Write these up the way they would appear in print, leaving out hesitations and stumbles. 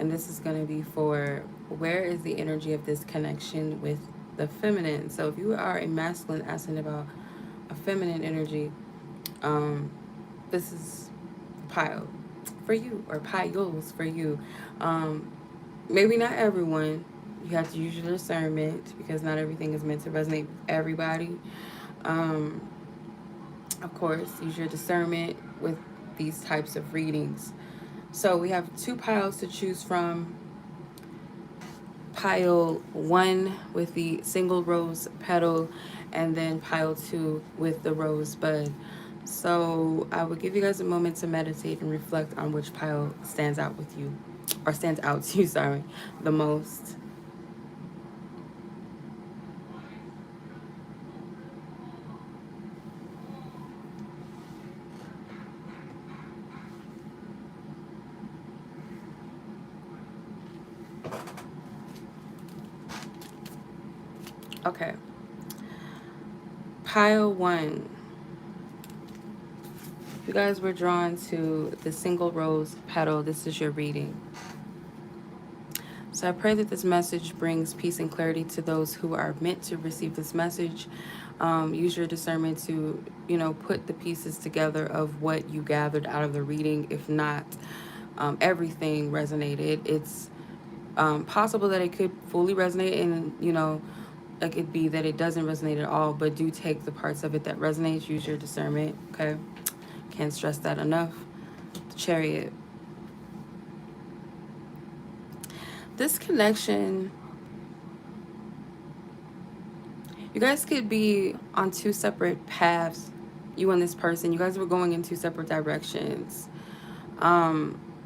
And this is going to be for where is the energy of this connection with the feminine. So if you are a masculine asking about a feminine energy, um, this is pile for you, or piles for you. Um, Maybe not everyone. You have to use your discernment because not everything is meant to resonate with everybody. Um, of course, use your discernment with these types of readings. So we have two piles to choose from. Pile one with the single rose petal, and then pile two with the rose bud. So I will give you guys a moment to meditate and reflect on which pile stands out with you, or stands out to you, sorry, the most. Okay. Pile one. If you guys were drawn to the single rose petal, this is your reading. So I pray that this message brings peace and clarity to those who are meant to receive this message. Use your discernment to, put the pieces together of what you gathered out of the reading. If not, everything resonated. It's possible that it could fully resonate, and, it could be that it doesn't resonate at all, but do take the parts of it that resonates. Use your discernment, okay? Can't stress that enough. The Chariot. This connection, you guys could be on two separate paths. You and this person, you guys were going in two separate directions.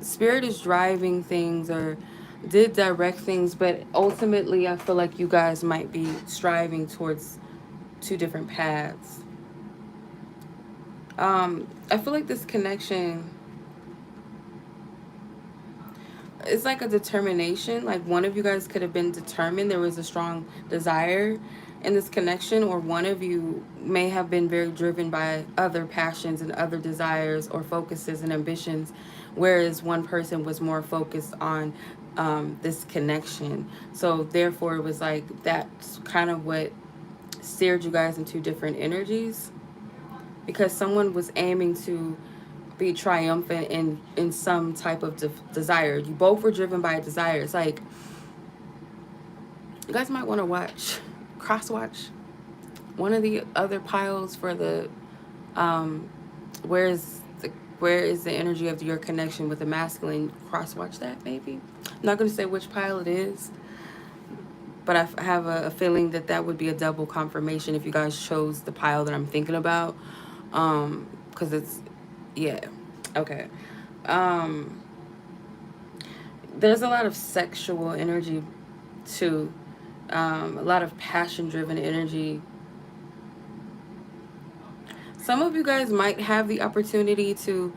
Spirit is driving things, or did direct things, but ultimately I feel like you guys might be striving towards two different paths. I feel like this connection, it's like a determination. Like one of you guys could have been determined. There was a strong desire in this connection, or one of you may have been very driven by other passions and other desires or focuses and ambitions, whereas one person was more focused on this connection. So therefore it was like that's kind of what steered you guys into different energies, because someone was aiming to be triumphant in some type of desire. You both were driven by a desire. It's like you guys might want to cross watch one of the other piles for the where is the energy of your connection with the masculine. Cross watch that, maybe. I'm not going to say which pile it is, but I have a feeling that that would be a double confirmation if you guys chose the pile that I'm thinking about, because it's, yeah, okay. um there's a lot of sexual energy too, a lot of passion driven energy. Some of you guys might have the opportunity to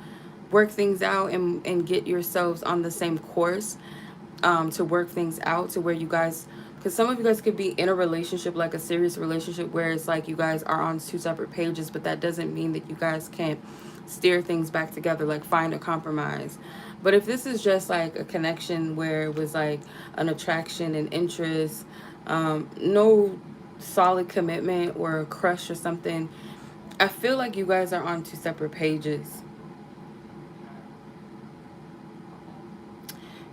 work things out and get yourselves on the same course, to work things out to where you guys, because some of you guys could be in a relationship, like a serious relationship, where it's like you guys are on two separate pages, but that doesn't mean that you guys can't steer things back together, like find a compromise. But if this is just like a connection where it was like an attraction and interest, no solid commitment or a crush or something, I feel like you guys are on two separate pages.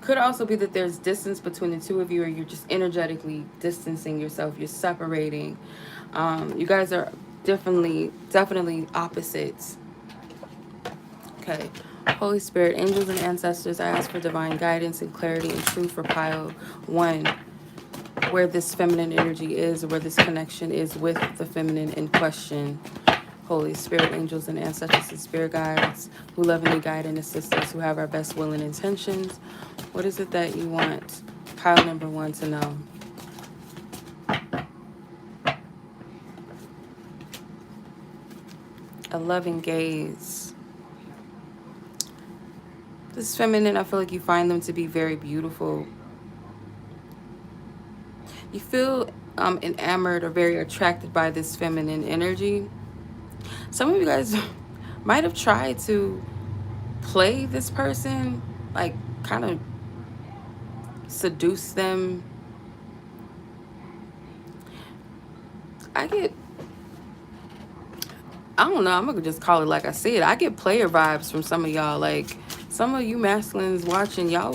Could also be that there's distance between the two of you, or you're just energetically distancing yourself. You're separating. You guys are definitely opposites. Okay. Holy Spirit, angels and ancestors, I ask for divine guidance and clarity and truth for pile one, where this feminine energy is, where this connection is with the feminine in question. Holy Spirit, angels and ancestors and spirit guides who lovingly guide and assist us, who have our best will and intentions. What is it that you want pile number one to know? A loving gaze. This feminine, I feel like you find them to be very beautiful. You feel enamored or very attracted by this feminine energy. Some of you guys might have tried to play this person, like kind of seduce them. I don't know, I'm gonna just call it like I said. I get player vibes from some of y'all. Like, some of you masculines watching, you're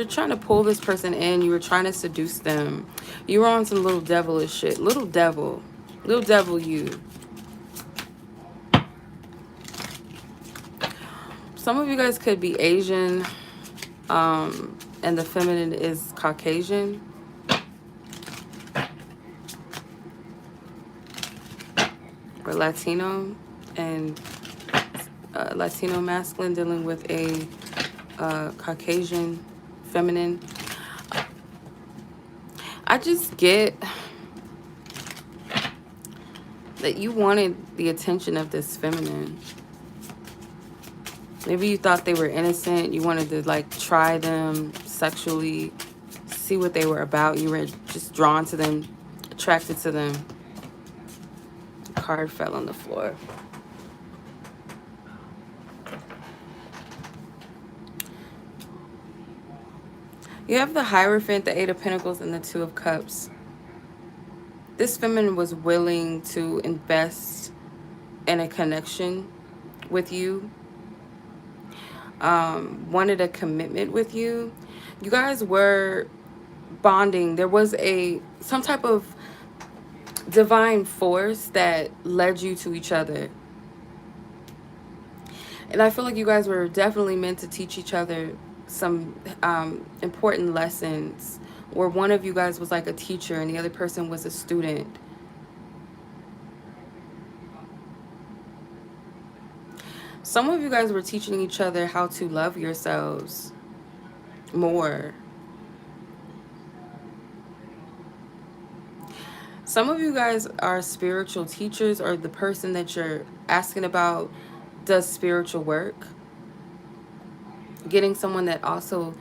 trying to pull this person in. You were trying to seduce them. You were on some little devilish shit. Little devil you. Some of you guys could be Asian, and the feminine is Caucasian. Or Latino, and Latino masculine dealing with a Caucasian feminine. I just get that you wanted the attention of this feminine. Maybe you thought they were innocent. You wanted to like try them sexually, see what they were about. You were just drawn to them, attracted to them. The card fell on the floor. You have the Hierophant, the Eight of Pentacles, and the Two of Cups. This feminine was willing to invest in a connection with you. Wanted a commitment with you. You guys were bonding. There was some type of divine force that led you to each other. And I feel like you guys were definitely meant to teach each other some important lessons, where one of you guys was like a teacher and the other person was a student. Some of you guys were teaching each other how to love yourselves more. Some of you guys are spiritual teachers, or the person that you're asking about does spiritual work. Getting someone that also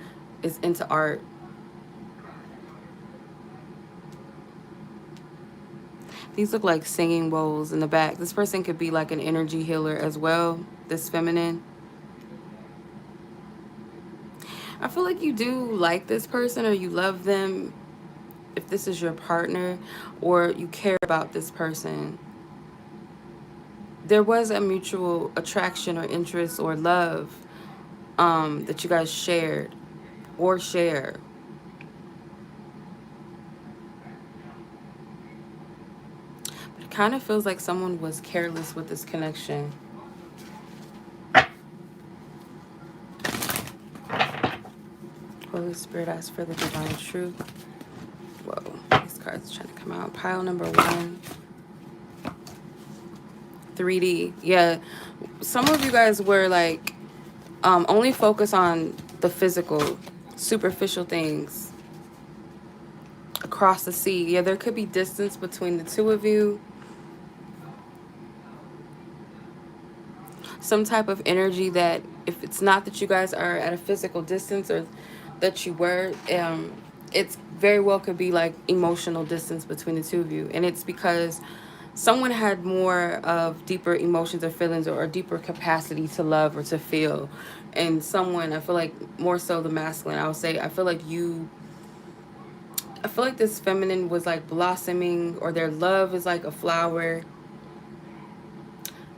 is into art. These look like singing bowls in the back. This person could be like an energy healer as well, this feminine. I feel like you do like this person, or you love them if this is your partner, or you care about this person. There was a mutual attraction or interest or love that you guys shared or share. But it kind of feels like someone was careless with this connection. Holy Spirit, ask for the divine truth. Whoa, these cards are trying to come out. Pile number 1. 3D. Yeah, some of you guys were like only focus on the physical, superficial things. Across the sea. Yeah, there could be distance between the two of you. Some type of energy that, if it's not that you guys are at a physical distance, or that you were, it's very well could be like emotional distance between the two of you. And it's because someone had more of deeper emotions or feelings, or a deeper capacity to love or to feel. And someone, I feel like more so the masculine, I would say, I feel like this feminine was like blossoming, or their love is like a flower.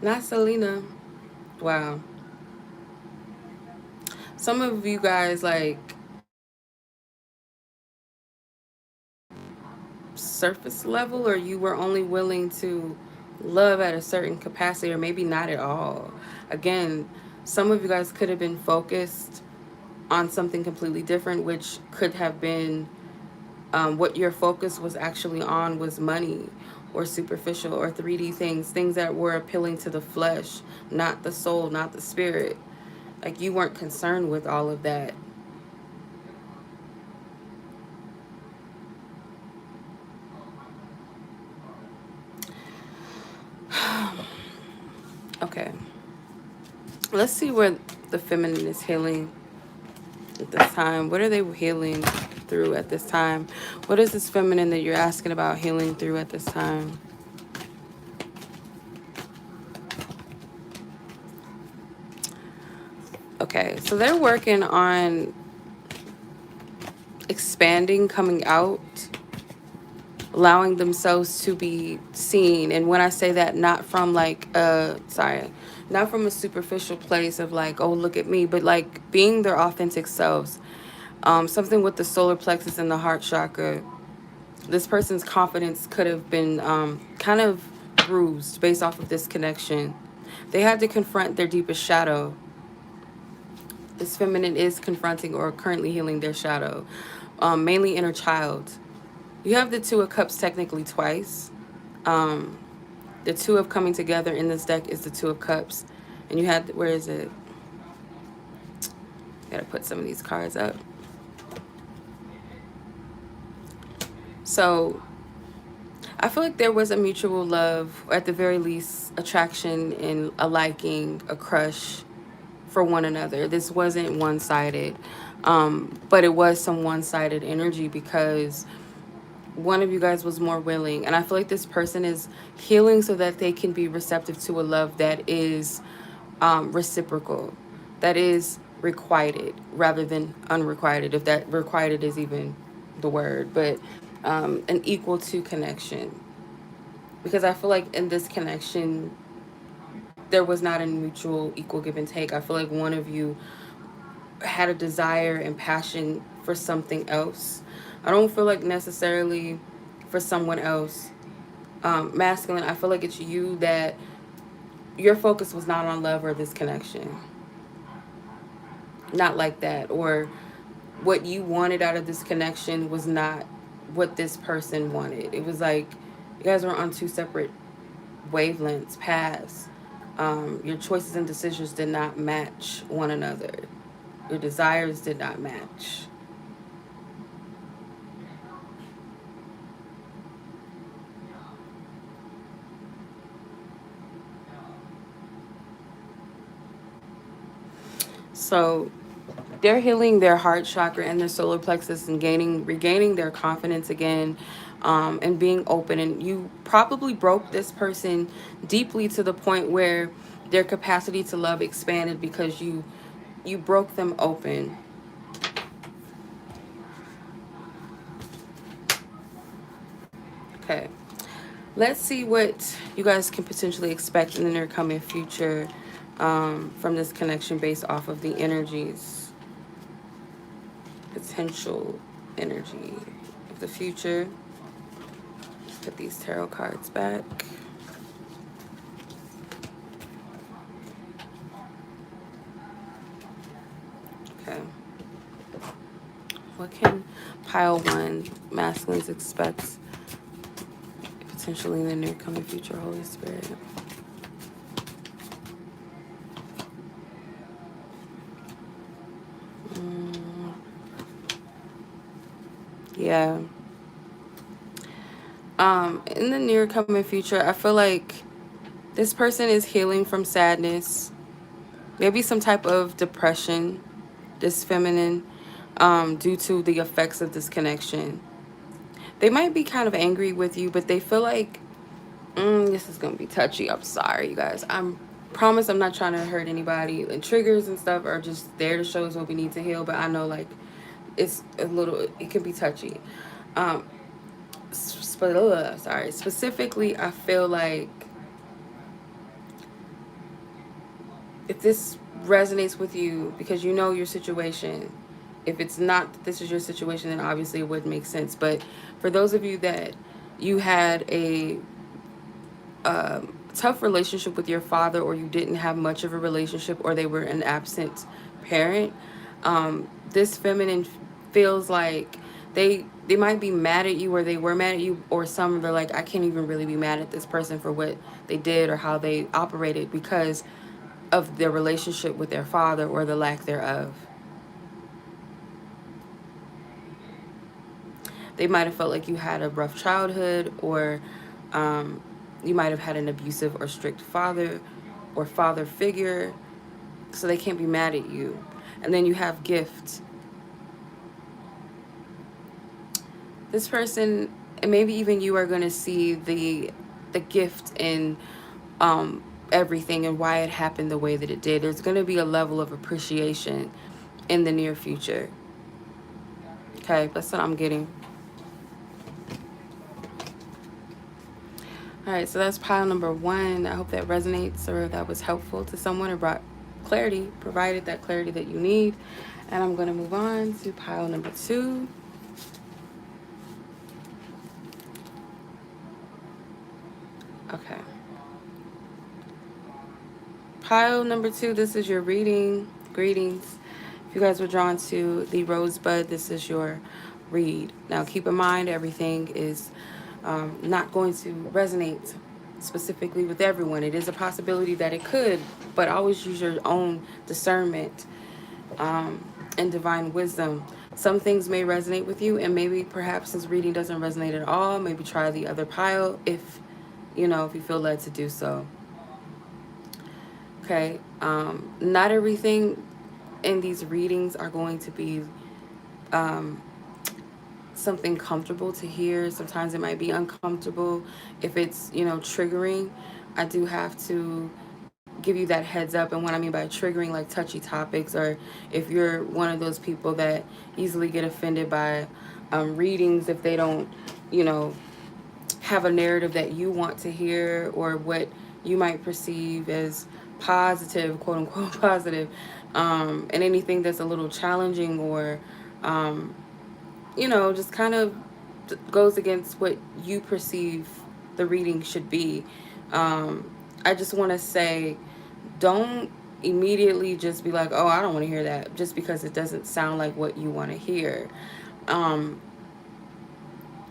Not Selena. Wow. Some of you guys like surface level, or you were only willing to love at a certain capacity, or maybe not at all. Again, some of you guys could have been focused on something completely different, which could have been what your focus was actually on was money, or superficial, or 3D things that were appealing to the flesh, not the soul, not the spirit. Like, you weren't concerned with all of that. Okay, let's see where the feminine is healing at this time. What are they healing through at this time? What is this feminine that you're asking about healing through at this time? Okay, so they're working on expanding, coming out, allowing themselves to be seen. And when I say that, not from like not from a superficial place of like, oh, look at me, but like being their authentic selves. Something with the solar plexus and the heart chakra. This person's confidence could have been kind of bruised based off of this connection. They had to confront their deepest shadow. This feminine is confronting or currently healing their shadow, mainly inner child. You have the Two of Cups technically twice. The Two of Coming together in this deck is the Two of Cups. And you had, where is it? Gotta put some of these cards up. So I feel like there was a mutual love, or at the very least, attraction and a liking, a crush for one another. This wasn't one-sided, but it was some one-sided energy because one of you guys was more willing. And I feel like this person is healing so that they can be receptive to a love that is reciprocal, that is requited rather than unrequited, if that requited is even the word, but an equal to connection. Because I feel like in this connection, there was not a mutual equal give and take. I feel like one of you had a desire and passion for something else. I don't feel like necessarily for someone else. Masculine, I feel like it's you that your focus was not on love or this connection. Not like that. Or what you wanted out of this connection was not what this person wanted. It was like you guys were on two separate wavelengths, paths. Your choices and decisions did not match one another. Your desires did not match. So they're healing their heart chakra and their solar plexus and regaining their confidence again, and being open. And you probably broke this person deeply to the point where their capacity to love expanded because you broke them open. Okay, let's see what you guys can potentially expect in the near coming future from this connection based off of the energies. Potential energy of the future. Let's put these tarot cards back. Okay. What can pile one masculines expect potentially in the near coming future, Holy Spirit? Yeah. In the near coming future, I feel like this person is healing from sadness, maybe some type of depression, this feminine, due to the effects of this connection. They might be kind of angry with you, but they feel like, this is going to be touchy. I'm sorry, you guys. Promise I'm not trying to hurt anybody. And triggers and stuff are just there to show us what we need to heal. But I know, like, it's a little, it can be touchy. Specifically, I feel like if this resonates with you because you know your situation, if it's not that this is your situation, then obviously it wouldn't make sense. But for those of you that you had a tough relationship with your father, or you didn't have much of a relationship, or they were an absent parent, this feminine feels like they might be mad at you, or they were mad at you, or some they're like, I can't even really be mad at this person for what they did or how they operated because of their relationship with their father or the lack thereof. They might have felt like you had a rough childhood, or you might have had an abusive or strict father or father figure, so they can't be mad at you. And then you have gift. This person, and maybe even you, are going to see the gift in everything and why it happened the way that it did. There's going to be a level of appreciation in the near future. Okay, that's what I'm getting. All right, so that's pile number 1. I hope that resonates or that was helpful to someone or brought clarity, provided that clarity that you need. And I'm going to move on to pile number 2. Okay. Pile number 2, this is your reading. Greetings. If you guys were drawn to the rosebud, this is your read. Now, keep in mind, everything is not going to resonate specifically with everyone. It is a possibility that it could, but always use your own discernment and divine wisdom. Some things may resonate with you, and maybe perhaps this reading doesn't resonate at all. Maybe try the other pile if if you feel led to do so. Okay, not everything in these readings are going to be something comfortable to hear. Sometimes it might be uncomfortable if it's triggering. I do have to give you that heads up. And what I mean by triggering, like touchy topics, or if you're one of those people that easily get offended by readings if they don't have a narrative that you want to hear, or what you might perceive as positive, quote unquote positive, and anything that's a little challenging or just kind of goes against what you perceive the reading should be. I just want to say, don't immediately just be like, oh, I don't want to hear that, just because it doesn't sound like what you want to hear.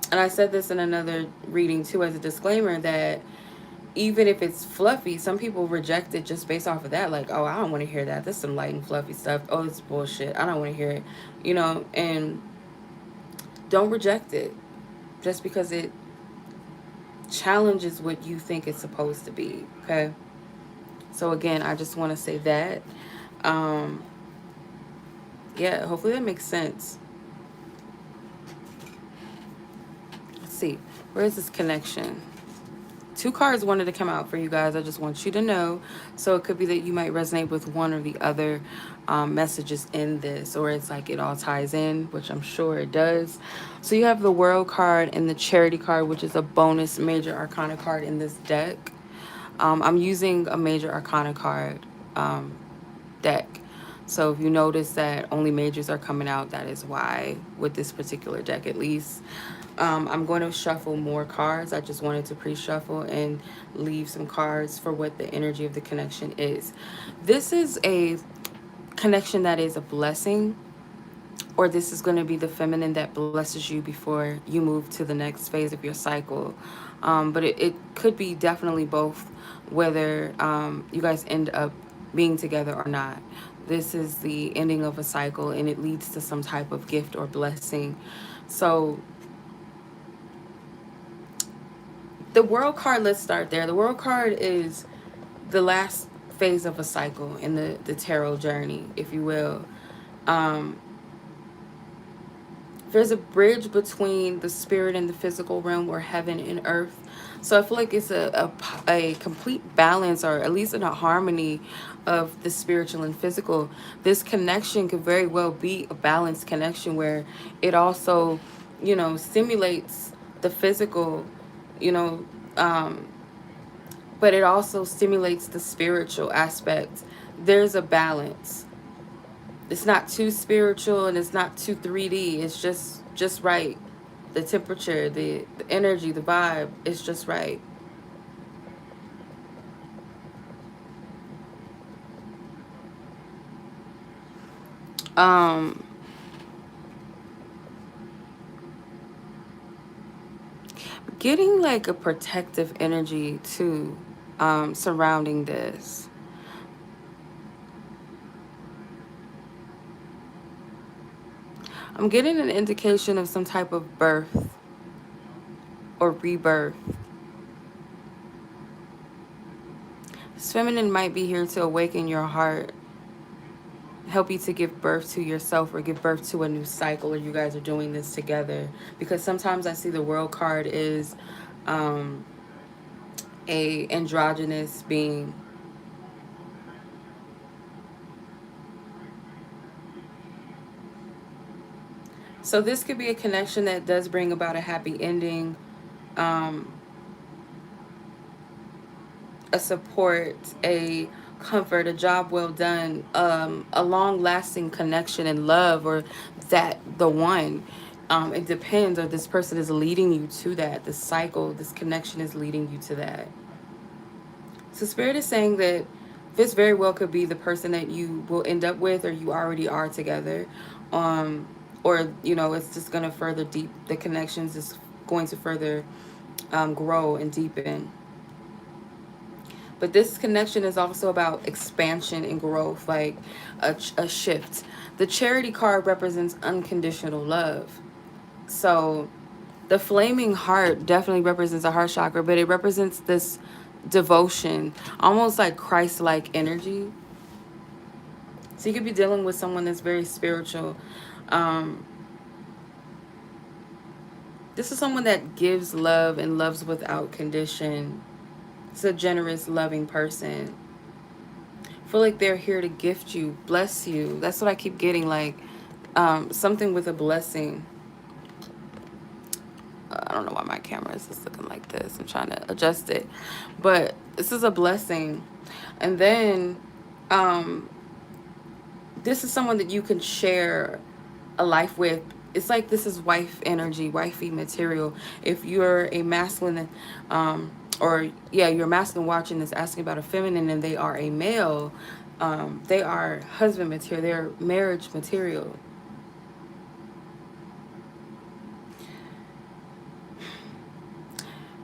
And I said this in another reading too as a disclaimer, that even if it's fluffy, some people reject it just based off of that. Like, oh, I don't want to hear that. This is some light and fluffy stuff. Oh, it's bullshit. I don't want to hear it. And don't reject it just because it challenges what you think it's supposed to be. Okay. So again, I just want to say that. Yeah, hopefully that makes sense. Let's see. Where is this connection? 2 cards wanted to come out for you guys. I just want you to know. So it could be that you might resonate with one or the other messages in this, or it's like it all ties in, which I'm sure it does. So you have the World card and the Charity card, which is a bonus Major Arcana card in this deck. I'm using a Major Arcana card deck. So if you notice that only majors are coming out, that is why, with this particular deck at least. I'm going to shuffle more cards. I just wanted to pre-shuffle and leave some cards for what the energy of the connection is. This is a connection that is a blessing, or this is going to be the feminine that blesses you before you move to the next phase of your cycle. But it could be definitely both, whether you guys end up being together or not. This is the ending of a cycle, and it leads to some type of gift or blessing. So the World card, let's start there. The World card is the last phase of a cycle in the tarot journey, if you will. There's a bridge between the spirit and the physical realm, or heaven and earth. So I feel like it's a complete balance, or at least in a harmony of the spiritual and physical. This connection could very well be a balanced connection where it also, stimulates the physical, you know, but it also stimulates the spiritual aspect. There's a balance. It's not too spiritual and it's not too 3D. It's just right. The temperature, the energy, the vibe, it's just right. Getting like a protective energy too, surrounding this. I'm getting an indication of some type of birth or rebirth. This feminine might be here to awaken your heart, help you to give birth to yourself, or give birth to a new cycle, or you guys are doing this together. Because sometimes I see the World card is a androgynous being. So this could be a connection that does bring about a happy ending, um, a support, a comfort, a job well done, a long lasting connection and love, or that the one. It depends, or this person is leading you to that. This cycle, this connection is leading you to that. So Spirit is saying that this very well could be the person that you will end up with, or you already are together. Um, or, you know, it's just going to further deep, the connections is going to further grow and deepen. But this connection is also about expansion and growth, like a shift. The Charity card represents unconditional love. So the flaming heart definitely represents a heart chakra, but it represents this devotion, almost like Christ-like energy. So you could be dealing with someone that's very spiritual. Um, this is someone that gives love and loves without condition. It's a generous, loving person. I feel like they're here to gift you, bless you. That's what I keep getting, like something with a blessing. I don't know why my camera is just looking like this. I'm trying to adjust it. But this is a blessing. And then this is someone that you can share a life with. It's like this is wife energy, wifey material. If you're a masculine, or yeah, you're a masculine watching this, asking about a feminine, and they are a male, they are husband material. They're marriage material.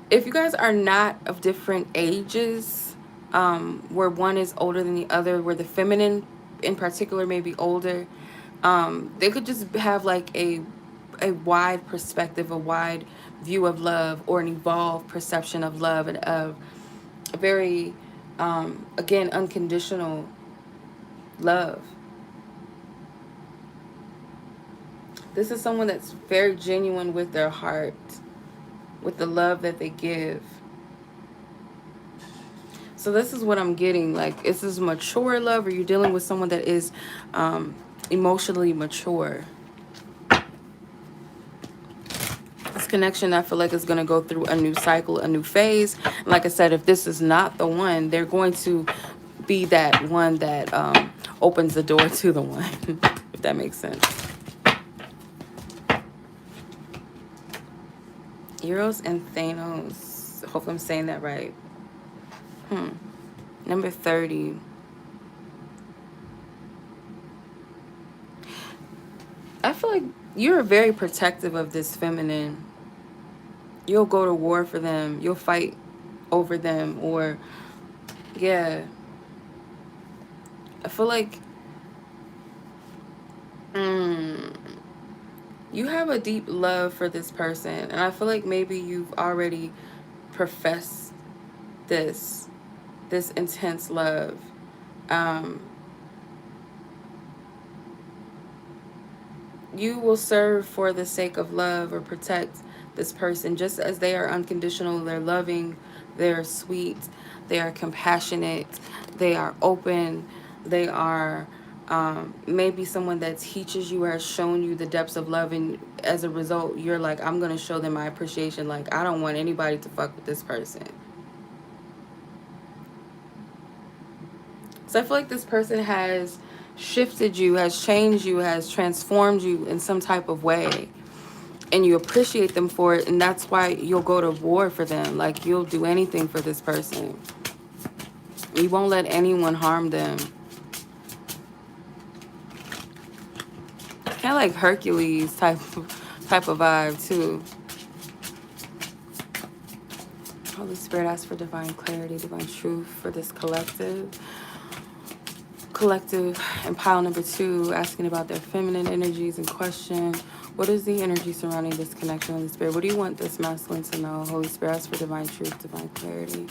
If you guys are not of different ages, where one is older than the other, where the feminine in particular may be older, they could just have like a wide perspective, a wide view of love, or an evolved perception of love, and of a very, again, unconditional love. This is someone that's very genuine with their heart, with the love that they give. So this is what I'm getting. Like, is this mature love, or you're dealing with someone that is emotionally mature? This connection, I feel like, is going to go through a new cycle, a new phase. And like I said, if this is not the one, they're going to be that one that opens the door to the one, if that makes sense. Eros and Thanos. Hopefully I'm saying that right. Number 30. I feel like you're very protective of this feminine. You'll go to war for them. You'll fight over them. Or, yeah. I feel like you have a deep love for this person. And I feel like maybe you've already professed this intense love. You will serve for the sake of love, or protect this person just as they are unconditional. They're loving, they're sweet, they are compassionate, they are open, they are maybe someone that teaches you or has shown you the depths of love, and as a result you're like, I'm gonna show them my appreciation. Like, I don't want anybody to fuck with this person. So I feel like this person has shifted you, has changed you, has transformed you in some type of way, and you appreciate them for it, and that's why you'll go to war for them. Like, you'll do anything for this person. You won't let anyone harm them. Kind of like Hercules type of vibe too. Holy Spirit, ask for divine clarity, divine truth for this collective. And pile number 2, asking about their feminine energies in question. What is the energy surrounding this connection, Holy Spirit? What do you want this masculine to know? Holy Spirit, ask for divine truth, divine clarity.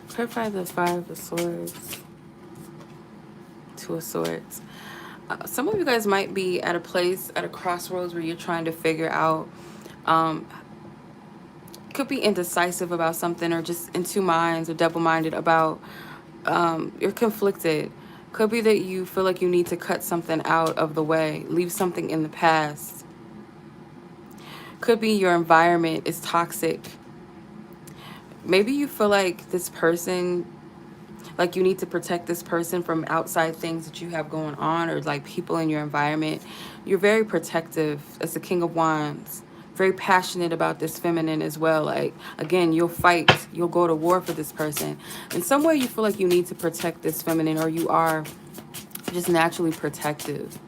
Clarify the 5 of Swords. 2 of Swords. Some of you guys might be at a place, at a crossroads, where you're trying to figure out, um, could be indecisive about something, or just in two minds or double-minded about, you're conflicted. Could be that you feel like you need to cut something out of the way, leave something in the past. Could be your environment is toxic. Maybe you feel like this person, like you need to protect this person from outside things that you have going on, or like people in your environment. You're very protective as the King of Wands, very passionate about this feminine as well. Like, again, you'll fight, you'll go to war for this person. In some way you feel like you need to protect this feminine, or you are just naturally protective.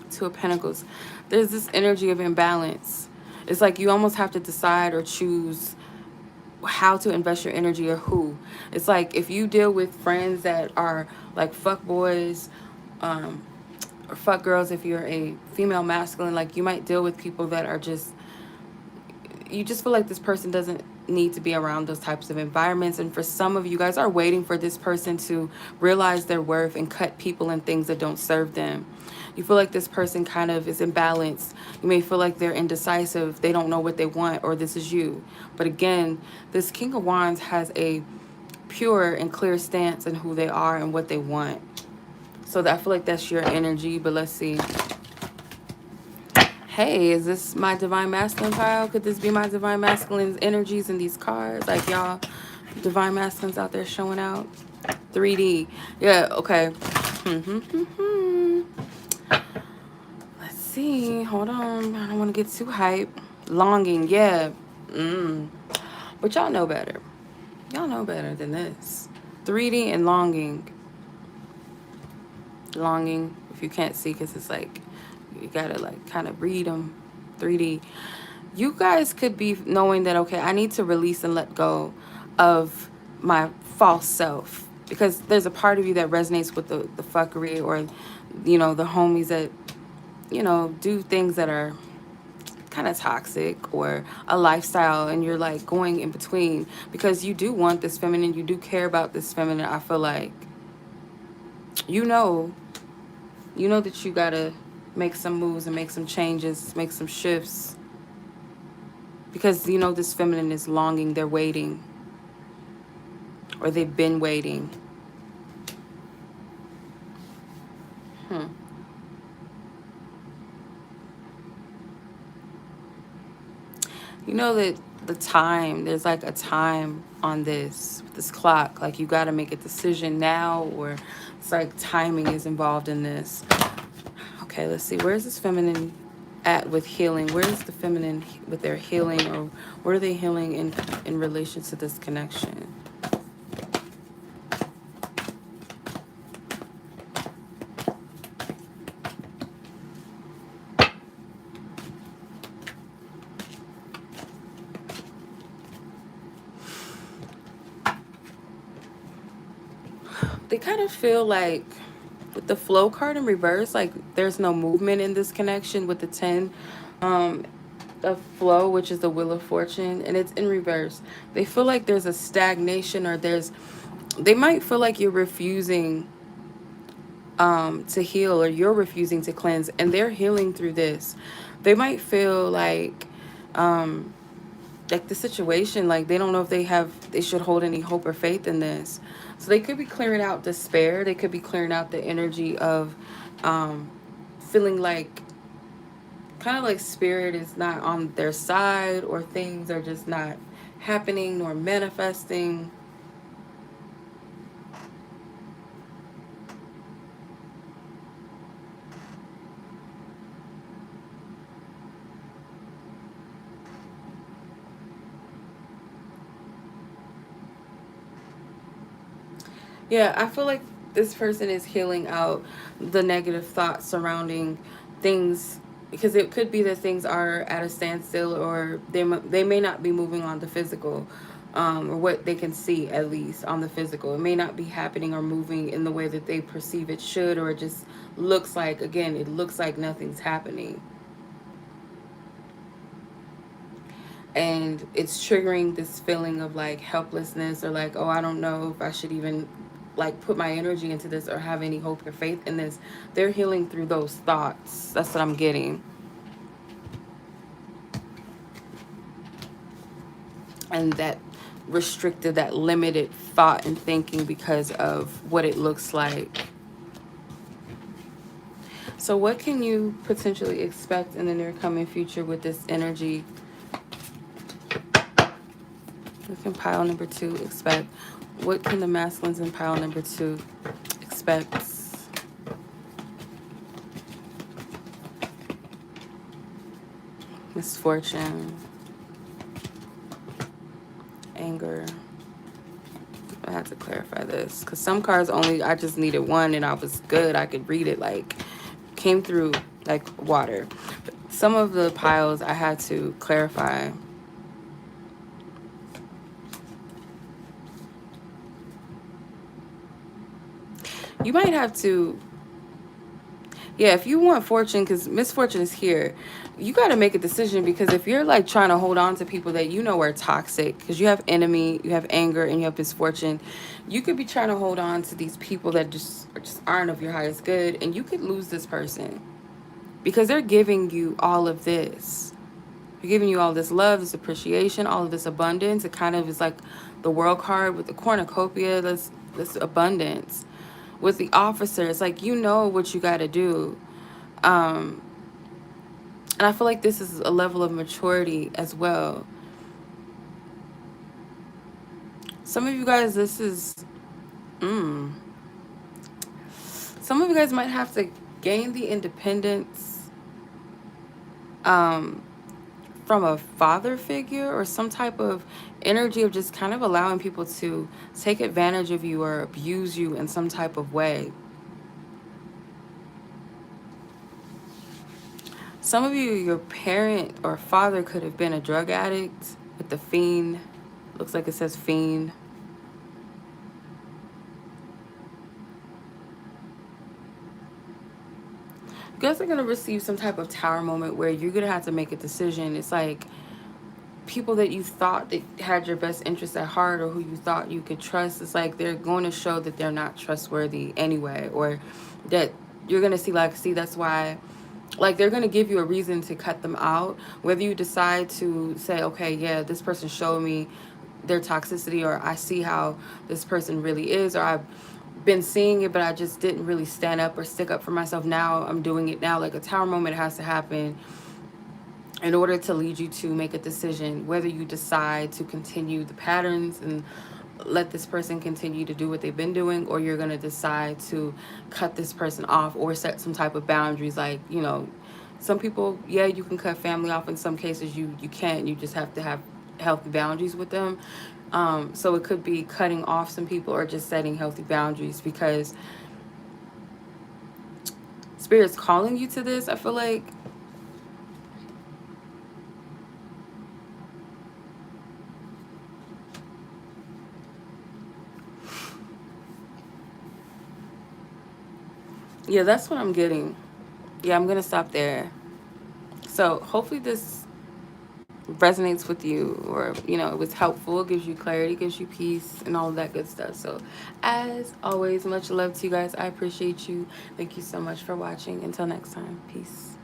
Two of Pentacles. There's this energy of imbalance. It's like you almost have to decide or choose how to invest your energy, or who. It's like if you deal with friends that are like fuck boys, or fuck girls, if you're a female masculine, like you might deal with people that are just, you just feel like this person doesn't need to be around those types of environments. And for some of you guys are waiting for this person to realize their worth and cut people and things that don't serve them. You feel like this person kind of is imbalanced. You may feel like they're indecisive. They don't know what they want, or this is you. But again, this King of Wands has a pure and clear stance in who they are and what they want. So I feel like that's your energy. But let's see. Hey, is this my Divine Masculine pile? Could this be my Divine Masculine's energies in these cards? Like y'all Divine Masculines out there showing out. 3D. Yeah, okay. Let's see. Hold on. I don't want to get too hype. Longing. Yeah. But y'all know better. Y'all know better than this. 3D and longing. Longing. If you can't see, because it's like, you gotta like kind of read them. 3D. You guys could be knowing that, okay, I need to release and let go of my false self, because there's a part of you that resonates with the fuckery, or you know, the homies that, you know, do things that are kind of toxic, or a lifestyle, and you're like going in between because you do want this feminine, you do care about this feminine. I feel like you know that you gotta make some moves and make some changes, make some shifts, because you know this feminine is longing, they're waiting, or they've been waiting. You know that the time, there's like a time on this clock, like you got to make a decision now, or it's like timing is involved in this. Okay, let's see, where's this feminine at with healing? Where's the feminine with their healing, or what are they healing in relation to this connection? They kind of feel like, with the flow card in reverse, like there's no movement in this connection with the 10 of flow, which is the Wheel of Fortune, and it's in reverse. They feel like there's a stagnation, or they might feel like you're refusing to heal, or you're refusing to cleanse, and they're healing through this. They might feel like the situation, like they don't know if they should hold any hope or faith in this. So they could be clearing out despair. They could be clearing out the energy of feeling like, kind of like spirit is not on their side, or things are just not happening nor manifesting. Yeah, I feel like this person is healing out the negative thoughts surrounding things, because it could be that things are at a standstill, or they may not be moving on the physical, or what they can see, at least on the physical. It may not be happening or moving in the way that they perceive it should, or it just looks like, again, it looks like nothing's happening. And it's triggering this feeling of like helplessness, or like, oh, I don't know if I should even like put my energy into this or have any hope or faith in this. They're healing through those thoughts. That's what I'm getting. And that restricted, that limited thought and thinking because of what it looks like. So what can you potentially expect in the near coming future with this energy? What can pile number 2 expect? What can the masculines in pile number 2 expect? Misfortune. Anger. I had to clarify this because some cards only, I just needed one and I was good. I could read it, like came through like water. But some of the piles I had to clarify. You might have to, yeah, if you want fortune, because misfortune is here, you got to make a decision, because if you're like trying to hold on to people that you know are toxic, because you have enemy, you have anger, and you have misfortune, you could be trying to hold on to these people that just aren't of your highest good, and you could lose this person because they're giving you all of this. They're giving you all this love, this appreciation, all of this abundance. It kind of is like the world card with the cornucopia, this abundance. With the officer, it's like, you know what you got to do. And I feel like this is a level of maturity as well. Some of you guys, this is, some of you guys might have to gain the independence from a father figure or some type of energy of just kind of allowing people to take advantage of you or abuse you in some type of way. Some of you, your parent or father could have been a drug addict with the fiend. Looks like it says fiend. You guys are going to receive some type of tower moment where you're going to have to make a decision. It's like people that you thought that had your best interest at heart or who you thought you could trust. It's like they're going to show that they're not trustworthy anyway, or that you're going to see, like, see, that's why, like, they're going to give you a reason to cut them out. Whether you decide to say, okay, yeah, this person showed me their toxicity, or I see how this person really is, or I've been seeing it, but I just didn't really stand up or stick up for myself. Now I'm doing it now. Like, a tower moment has to happen in order to lead you to make a decision, whether you decide to continue the patterns and let this person continue to do what they've been doing, or you're going to decide to cut this person off or set some type of boundaries. Like, you know, some people, yeah, you can cut family off. In some cases you can't. You just have to have healthy boundaries with them. So it could be cutting off some people or just setting healthy boundaries, because Spirit's calling you to this. I feel like yeah, that's what I'm getting. Yeah, I'm going to stop there. So hopefully this resonates with you, or, you know, it was helpful, gives you clarity, gives you peace, and all of that good stuff. So as always, much love to you guys. I appreciate you. Thank you so much for watching. Until next time, peace.